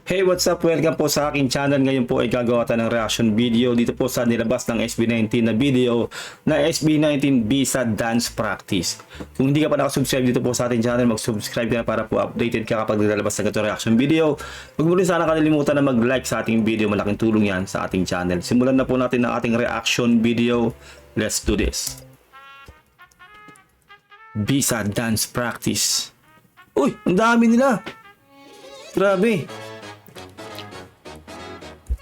Hey, what's up? Welcome po sa aking channel. Ngayon po ay gagawa tayo ng reaction video dito po sa nilabas ng SB19 na video na SB19 Visa Dance Practice. Kung hindi ka pa nakasubscribe dito po sa ating channel, mag-subscribe ka na para po updated ka kapag nilalabas ng ito reaction video. Huwag mo rin sana kalilimutan na mag-like sa ating video. Malaking tulong yan sa ating channel. Simulan na po natin ang ating reaction video. Let's do this. Visa Dance Practice. Uy, ang dami nila. Grabe.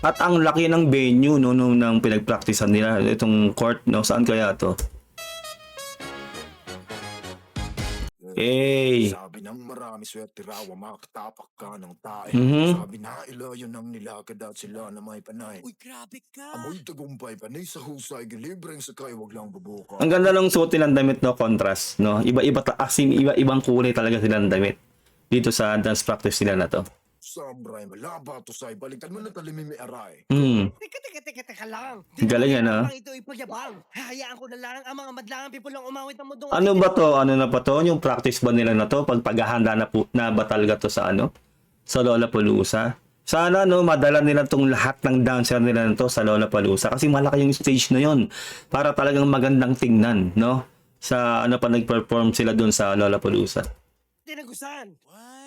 At ang laki ng venue nung pinagpraktisan nila itong court, no? Saan kaya to? Hey. Sabi ng marami swerte raw makatapak ka ng tae. Sabi na ilayo ng nilakad at sila na may panay. Uy, grabe ka! Amoy tagumpay panay sa husay, gilibreng sakay, wag lang bubuka. Ang ganda ng suot nilang damit, no? Contrast, no? Iba-iba, as in, iba-ibang kulay talaga silang damit dito sa dance practice nila na to. Sabray, malaba to say, balikan mo na talimim may aray. Teka lang. Galing yan, ha? Ito ipagyabang. Hayaan ko na lang ang mga madlangang people lang umawit ng mundo. Ano ba to? Ano na pa to? Yung practice ba nila na to? Pag paghahanda na, na ba talaga to sa ano? Sa Lollapalooza? Sana, no, madala nila tong lahat ng dancer nila na to sa Lollapalooza. Kasi malaki yung stage na yon para talagang magandang tingnan, no? Sa ano pa nag-perform sila dun sa Lollapalooza. Tinagusan.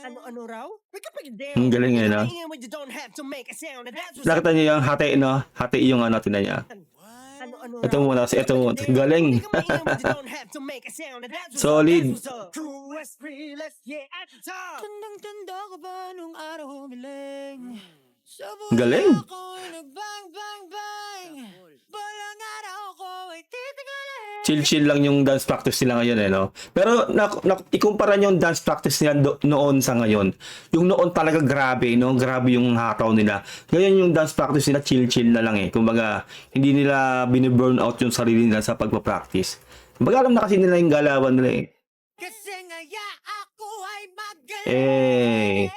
Ano raw? May kapag hindi. Ang galing eh, no? Nakita niyo yung hati, no? Hati yung ano, tinan niya. Ito muna, ito muna. Galing. Solid. Tandang-tanda ka ba nung araw humiling? Galing. Ako nagbang-bang-bang. Balang araw ko ay titigalin. Chill-chill lang yung dance practice nila ngayon, eh, no? Pero ikumpara niyo yung dance practice nila noon sa ngayon. Yung noon talaga grabe, no? Grabe yung hataw nila. Ngayon yung dance practice nila chill-chill na lang, eh. Kumbaga, hindi nila bini-burn out yung sarili nila sa pagpa-practice. Kumbaga, alam na kasi nila yung galawan nila, eh. Kasi ngaya ako ay magaling. Eh.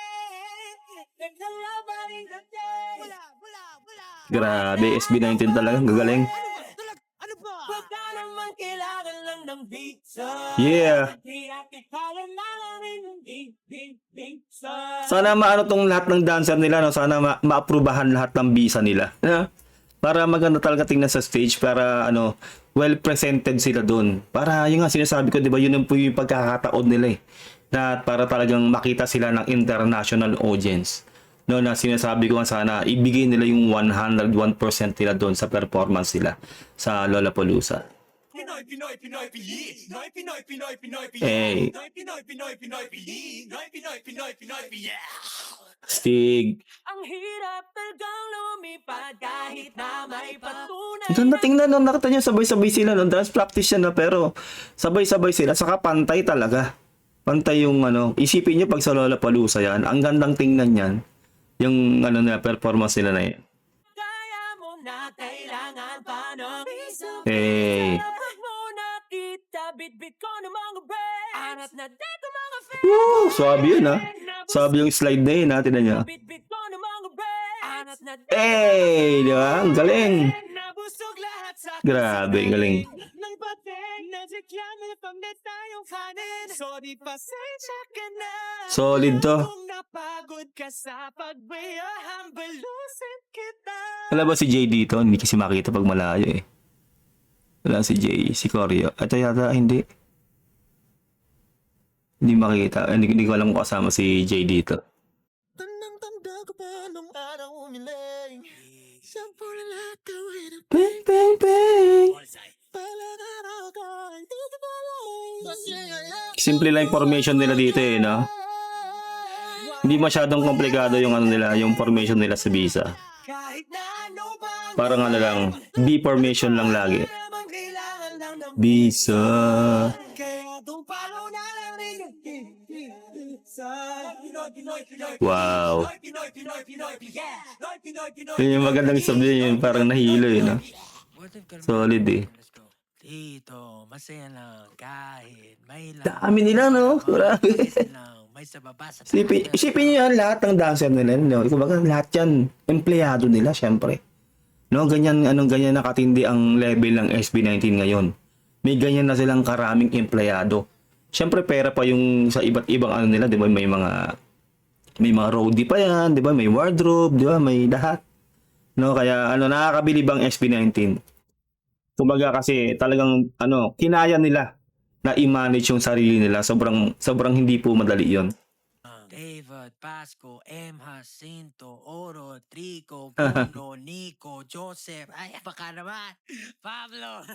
Grabe, SB19 talaga, gagaling. Ano ba? Baka naman kailangan lang ng pizza. Yeah. Sana maano tong lahat ng dancer nila, no? Sana maaprubahan lahat ng visa nila. Yeah. Para maganda talaga tingnan sa stage, para ano, well presented sila doon. Para yung nga sinasabi ko, 'di ba, yun yung pagkakataon nila, eh. Na para talagang makita sila ng international audience. No, na sinasabi ko nga sana ibigay nila yung 101% nila doon sa performance nila sa Lollapalooza. Pinoy, Pinoy, Pinoy, Pinoy, Pinoy, Pinoy, Pinoy, Pinoy, Hey. Pinoy, Pinoy, Pinoy, Pinoy, Pinoy, Pinoy, Pinoy, Pinoy, yeah! Stig. Ang hirap talagang lumipad kahit na may patunay. Ang ganda tingnan, no? Nakita niyo sabay-sabay sila, no? Dance practice yan, no? Pero sabay-sabay sila, saka pantay talaga. Pantay yung ano, isipin niyo pag sa Lollapalooza yan, ang gandang tingnan yan. Yung ano na performance nila na yan. Kaya mo na kailangan pa ng piso. Hey. Pag mo nakita, bit-bit ko ng mga breaks. Anat na dito mga fans. Woo! Swabe yun, ha? Swabe yung slide na yun, ha? Tinan niya. Bit-bit ko ng mga breaks. Anat na dito. Hey! Di ba? Ang galing. Nabusog lahat sa Grabe, ang galing. ng pating na sikyan na pangdet tayong kanin. Sorry, pasensya ka na. Solid to. Kung napagod ka sa pagbayahan, balusin kita. Wala ba si Jay dito? Hindi kasi makita pag malayo, eh. Wala si Jay. Si Coryo. Ito yata, hindi. Hindi makita. Hindi ko alam kung kasama si Jay dito. Tandang-tanda ka pa nung araw umiling. Sampo na lahat gawin ang Bang, bang, bang! balang araw ko ay titigalin. Simple lang yung formation nila dito, eh, no? Hindi masyadong komplikado yung ano nila, yung formation nila sa Visa. Kahit na ano bang Parang ano lang, B formation lang lagi. naman kailangan lang ng Visa. kaya tumpalo na lang rin yung pizza. Pinoy, Pinoy, Pinoy, Wow. Pinoy, Pinoy, Pinoy, yeah! Pinoy, Pinoy, Yun yung magandang sabihin, yun parang nahilo, eh, no? Solid, eh. Dito, masaya lang kahit may Dami nila, no? Grabe. may sa baba sa Isipin nyo yan, lahat ng dancer nila, no? Kumbaga, lahat yan, empleyado nila, syempre. No, ganyan, ganyan nakatindi ang level ng SB19 ngayon. May ganyan na silang karaming empleyado. Syempre, pera pa yung sa iba't ibang ano nila, di ba? May mga May mga roadie pa yan, di ba? May wardrobe, di ba? May lahat. No, kaya nakakabilib ang SB19. Kumbaga kasi talagang kinaya nila na i-manage yung sarili nila. Sobrang hindi po madali 'yon. David, Pasco, M. Jacinto, Oro, Trico, Bruno, Nico, Joseph, ay, baka naman, Pablo.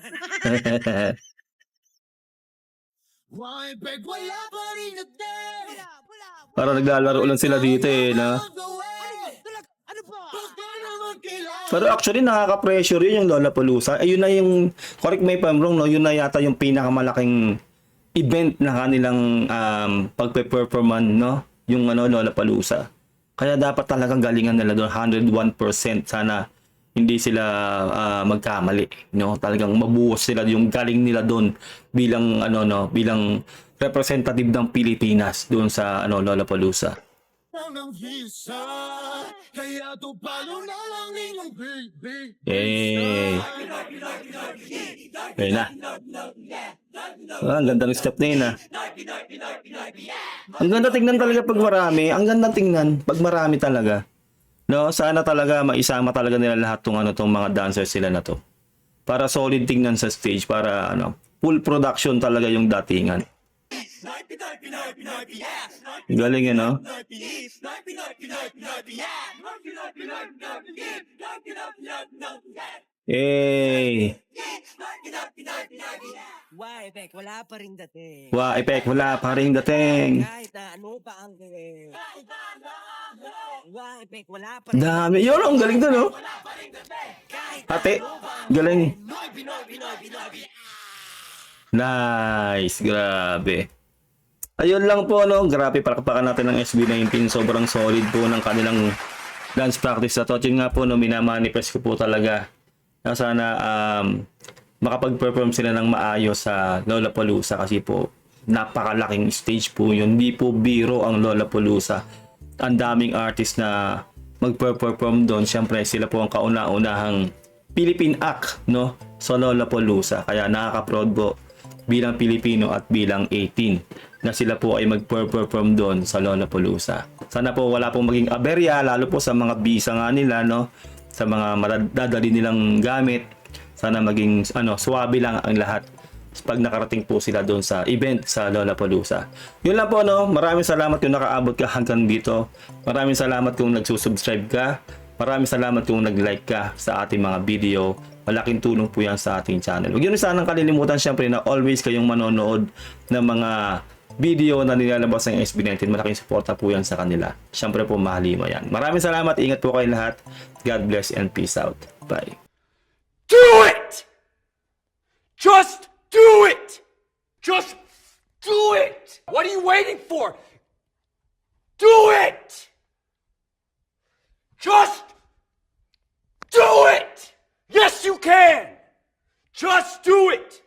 Why beg wala pa rin na Para naglalaro lang sila dito no. Ano po? Pero actually nakaka-pressure yun yung Lollapalooza. Ayun na yung, correct me if I'm wrong, no, yun na yata yung pinakamalaking event na kanilang pagpe-performan, no, yung Lollapalooza. Kaya dapat talagang galingan nila doon 101%. Sana hindi sila magkamali, no. Talagang mabuhos sila yung galing nila doon bilang bilang representative ng Pilipinas doon sa Lollapalooza. ng visa. Kaya to palo na lang ninyong baby. Ayun na. Ang ganda ng step na yun Ang ganda tingnan talaga pag marami. Ang ganda tingnan pag marami talaga. No, sana talaga maisama talaga nila lahat tong mga dancers sila na to. Para solid tingnan sa stage, para full production talaga yung datingan. Galing yun, no? Why, Bek, wala pa rin dating. Wah, Epek, wala pa rin dating. Kahit na ano pa ang gawin. Why, Bek, wala pa rin. Dami. Yun, ang galing doon, no? Ate, galing. Nice, grabe. Ayun lang po, no? Grabe, palakpakan natin ng SB19. Sobrang solid po ng kanilang dance practice na to. Yun nga po, no, minamanifest ko po talaga na sana makapag-perform sila ng maayos sa Lollapalooza kasi po napakalaking stage po yun. Hindi po biro ang Lollapalooza. Ang daming artist na mag-perform doon. Siyempre, sila po ang kauna-unahang Philippine act, no, sa Lollapalooza. Kaya nakaka-proud po bilang Pilipino at bilang 18 na sila po ay mag-perform doon sa Lollapalooza. Sana po wala pong maging aberya, lalo po sa mga bisa nga nila, no, sa mga madadali nilang gamit. Sana maging swabe lang ang lahat pag nakarating po sila doon sa event sa Lollapalooza. Yun lang po, no. Maraming salamat kung nakaabot ka hanggang dito. Maraming salamat kung nagsusubscribe ka. Maraming salamat kung nag-like ka sa ating mga video. Malaking tulong po yan sa ating channel. Huwag yun sanang kalilimutan syempre na always kayong manonood ng mga video na nilalabas ng SB19. Malaking suporta po yan sa kanila. Syempre po mahalima yan. Maraming salamat. Ingat po kayo lahat. God bless and peace out. Bye. Do it! Just do it! Just do it! What are you waiting for? Do it! Just do it! Yes, you can! Just do it!